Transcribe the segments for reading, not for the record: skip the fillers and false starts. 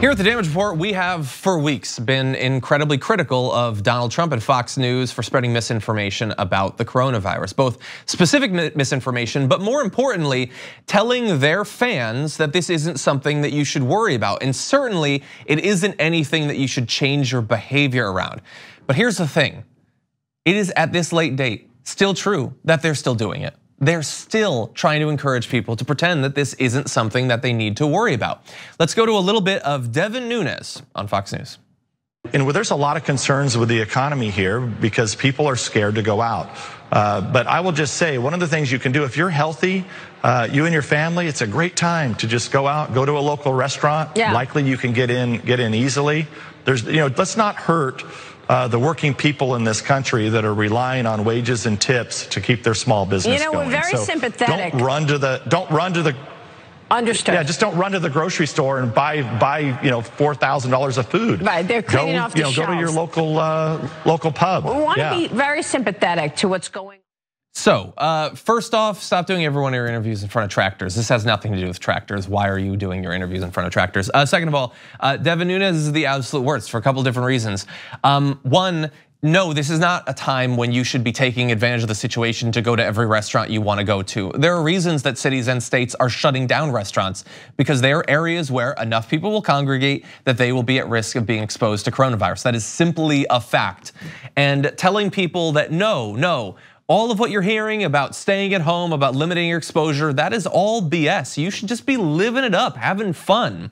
Here at the Damage Report, we have for weeks been incredibly critical of Donald Trump and Fox News for spreading misinformation about the coronavirus, both specific misinformation, but more importantly, telling their fans that this isn't something that you should worry about. And certainly it isn't anything that you should change your behavior around. But here's the thing, it is at this late date still true that they're still doing it. They're still trying to encourage people to pretend that this isn't something that they need to worry about. Let's go to a little bit of Devon Nunez on Fox News. And there's a lot of concerns with the economy here because people are scared to go out. But I will just say, one of the things you can do if you're healthy, you and your family, it's a great time to just go out, go to a local restaurant. Yeah. Likely you can get in easily. Let's not hurt the working people in this country that are relying on wages and tips to keep their small business going. We're very sympathetic. Don't run to the. Understood. Yeah, just don't run to the grocery store and buy $4,000 of food. Right, they're cleaning off the shelves. Go to your local pub. We want to be very sympathetic to what's going on. So, first off, stop doing every one of your interviews in front of tractors. This has nothing to do with tractors. Why are you doing your interviews in front of tractors? Second of all, Devon Nunez is the absolute worst for a couple different reasons. One, no, this is not a time when you should be taking advantage of the situation to go to every restaurant you want to go to. There are reasons that cities and states are shutting down restaurants because they are areas where enough people will congregate that they will be at risk of being exposed to coronavirus. That is simply a fact. And telling people that no, all of what you're hearing about staying at home, about limiting your exposure, that is all BS. You should just be living it up, having fun.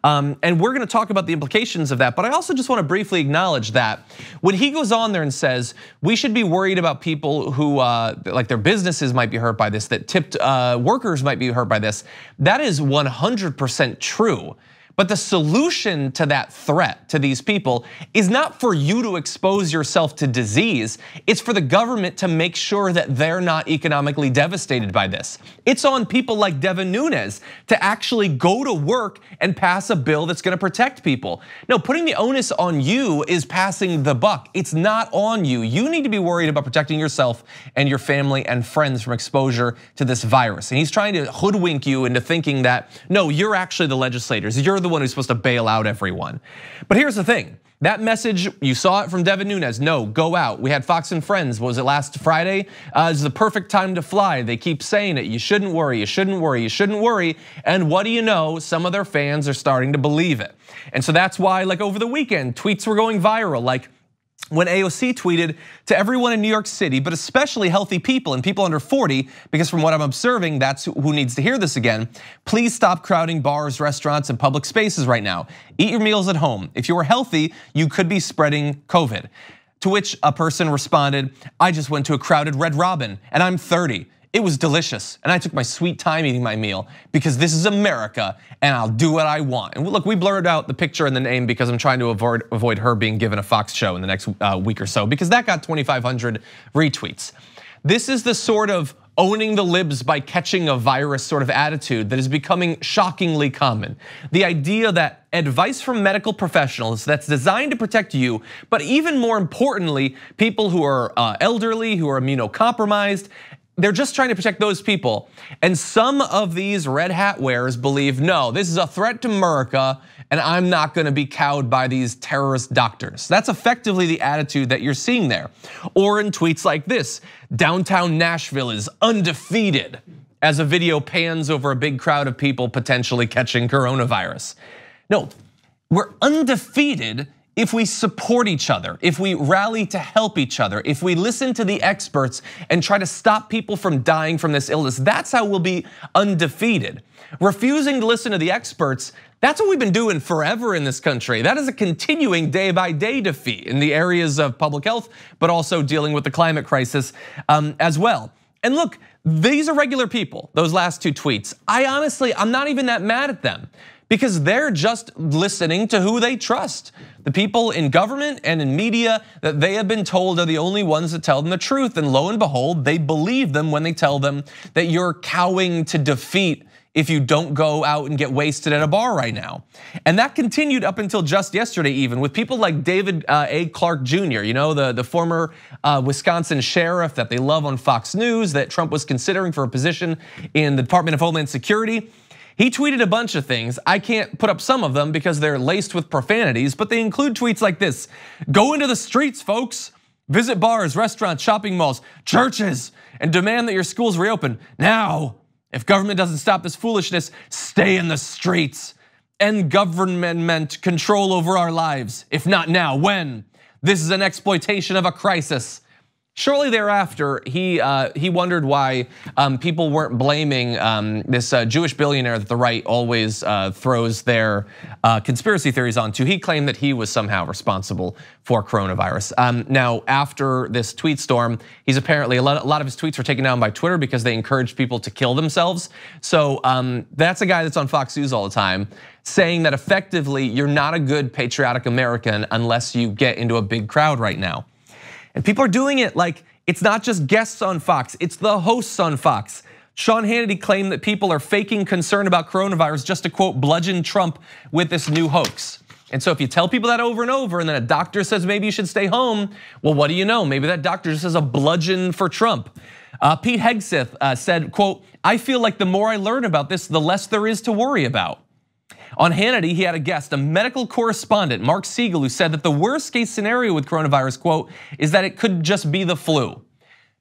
And we're gonna talk about the implications of that, but I also just wanna briefly acknowledge that when he goes on there and says, we should be worried about people who, like their businesses might be hurt by this, that tipped workers might be hurt by this, that is 100% true. But the solution to that threat to these people is not for you to expose yourself to disease. It's for the government to make sure that they're not economically devastated by this. It's on people like Devon Nunez to actually go to work and pass a bill that's gonna protect people. No, putting the onus on you is passing the buck. It's not on you. You need to be worried about protecting yourself and your family and friends from exposure to this virus. And he's trying to hoodwink you into thinking that, no, you're actually the legislators. You're the one who's supposed to bail out everyone. But here's the thing, that message, you saw it from Devon Nunez, no, go out. We had Fox and Friends, what was it, last Friday? It's the perfect time to fly. They keep saying it, you shouldn't worry, you shouldn't worry, you shouldn't worry. And what do you know, some of their fans are starting to believe it. And so that's why, like over the weekend, tweets were going viral, like when AOC tweeted to everyone in New York City, but especially healthy people and people under 40, because from what I'm observing, that's who needs to hear this again. Please stop crowding bars, restaurants, and public spaces right now. Eat your meals at home. If you were healthy, you could be spreading COVID. To which a person responded, I just went to a crowded Red Robin and I'm 30. It was delicious, and I took my sweet time eating my meal because this is America and I'll do what I want. And look, we blurred out the picture and the name because I'm trying to avoid her being given a Fox show in the next week or so, because that got 2,500 retweets. This is the sort of owning the libs by catching a virus sort of attitude that is becoming shockingly common. The idea that advice from medical professionals that's designed to protect you, but even more importantly, people who are elderly, who are immunocompromised, they're just trying to protect those people. And some of these red hat wearers believe, no, this is a threat to America and I'm not gonna be cowed by these terrorist doctors. That's effectively the attitude that you're seeing there. Or in tweets like this, downtown Nashville is undefeated, as a video pans over a big crowd of people potentially catching coronavirus. No, we're undefeated if we support each other, if we rally to help each other, if we listen to the experts and try to stop people from dying from this illness, that's how we'll be undefeated. Refusing to listen to the experts, that's what we've been doing forever in this country. That is a continuing day-by-day defeat in the areas of public health, but also dealing with the climate crisis as well. And look, these are regular people, those last two tweets. I'm not even that mad at them, because they're just listening to who they trust. The people in government and in media that they have been told are the only ones that tell them the truth. And lo and behold, they believe them when they tell them that you're cowing to defeat if you don't go out and get wasted at a bar right now. And that continued up until just yesterday even, with people like David A. Clark Jr., the former Wisconsin sheriff that they love on Fox News, that Trump was considering for a position in the Department of Homeland Security. He tweeted a bunch of things. I can't put up some of them because they're laced with profanities, but they include tweets like this: "Go into the streets, folks. Visit bars, restaurants, shopping malls, churches, and demand that your schools reopen now. If government doesn't stop this foolishness, stay in the streets. End government control over our lives. If not now, when? This is an exploitation of a crisis." Shortly thereafter, he wondered why people weren't blaming this Jewish billionaire that the right always throws their conspiracy theories onto. He claimed that he was somehow responsible for coronavirus. Now, after this tweet storm, he's apparently, a lot of his tweets were taken down by Twitter because they encouraged people to kill themselves. So that's a guy that's on Fox News all the time, saying that effectively you're not a good patriotic American unless you get into a big crowd right now. And people are doing it like it's not just guests on Fox, it's the hosts on Fox. Sean Hannity claimed that people are faking concern about coronavirus just to quote bludgeon Trump with this new hoax. And so if you tell people that over and over and then a doctor says maybe you should stay home, well, what do you know? Maybe that doctor just has a bludgeon for Trump. Pete Hegseth said, quote, "I feel like the more I learn about this, the less there is to worry about." On Hannity, he had a guest, a medical correspondent, Mark Siegel, who said that the worst case scenario with coronavirus, quote, is that it could just be the flu.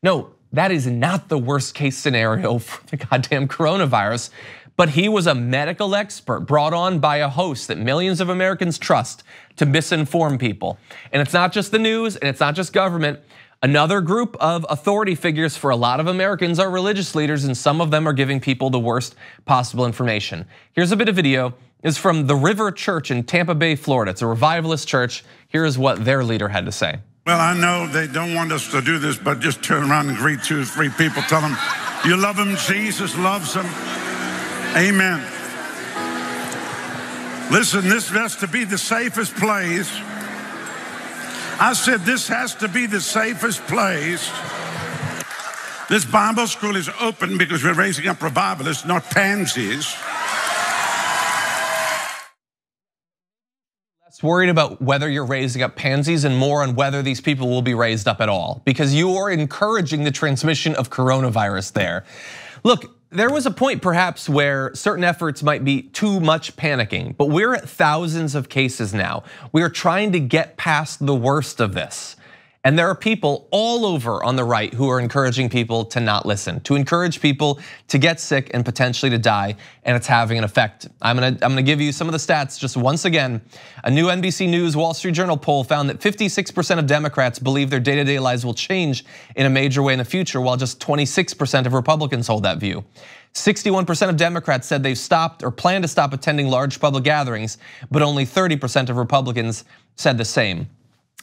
No, that is not the worst case scenario for the goddamn coronavirus, but he was a medical expert brought on by a host that millions of Americans trust to misinform people. And it's not just the news and it's not just government. Another group of authority figures for a lot of Americans are religious leaders, and some of them are giving people the worst possible information. Here's a bit of video. It's from the River Church in Tampa Bay, Florida. It's a revivalist church. Here's what their leader had to say. Well, I know they don't want us to do this, but just turn around and greet 2 or 3 people. Tell them you love them, Jesus loves them. Amen. Listen, this has to be the safest place. I said this has to be the safest place. This Bible school is open because we're raising up revivalists, not pansies. Less worried about whether you're raising up pansies and more on whether these people will be raised up at all, because you are encouraging the transmission of coronavirus there. Look, there was a point perhaps where certain efforts might be too much panicking, but we're at thousands of cases now. We are trying to get past the worst of this. And there are people all over on the right who are encouraging people to not listen, to encourage people to get sick and potentially to die, and it's having an effect. I'm gonna give you some of the stats just once again. A new NBC News Wall Street Journal poll found that 56% of Democrats believe their day-to-day lives will change in a major way in the future, while just 26% of Republicans hold that view. 61% of Democrats said they've stopped or plan to stop attending large public gatherings, but only 30% of Republicans said the same.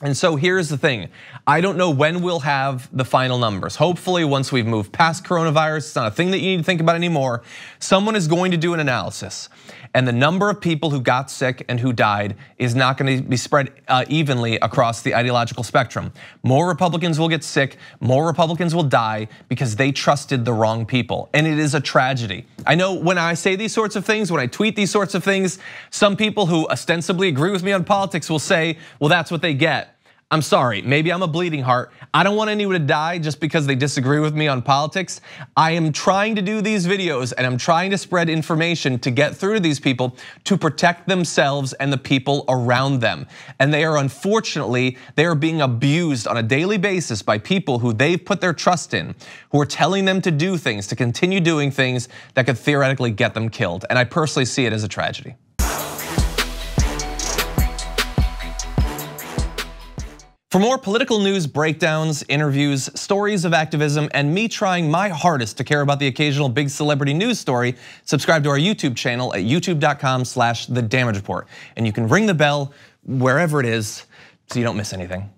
And so here's the thing, I don't know when we'll have the final numbers. Hopefully once we've moved past coronavirus, it's not a thing that you need to think about anymore. Someone is going to do an analysis, and the number of people who got sick and who died is not going to be spread evenly across the ideological spectrum. More Republicans will get sick, more Republicans will die because they trusted the wrong people, and it is a tragedy. I know when I say these sorts of things, when I tweet these sorts of things, some people who ostensibly agree with me on politics will say, well, that's what they get. I'm sorry, maybe I'm a bleeding heart. I don't want anyone to die just because they disagree with me on politics. I am trying to do these videos and I'm trying to spread information to get through to these people to protect themselves and the people around them. And they are, unfortunately, they are being abused on a daily basis by people who they've put their trust in, who are telling them to do things, to continue doing things that could theoretically get them killed. And I personally see it as a tragedy. For more political news, breakdowns, interviews, stories of activism, and me trying my hardest to care about the occasional big celebrity news story, subscribe to our YouTube channel at youtube.com/thedamagereport. And you can ring the bell wherever it is so you don't miss anything.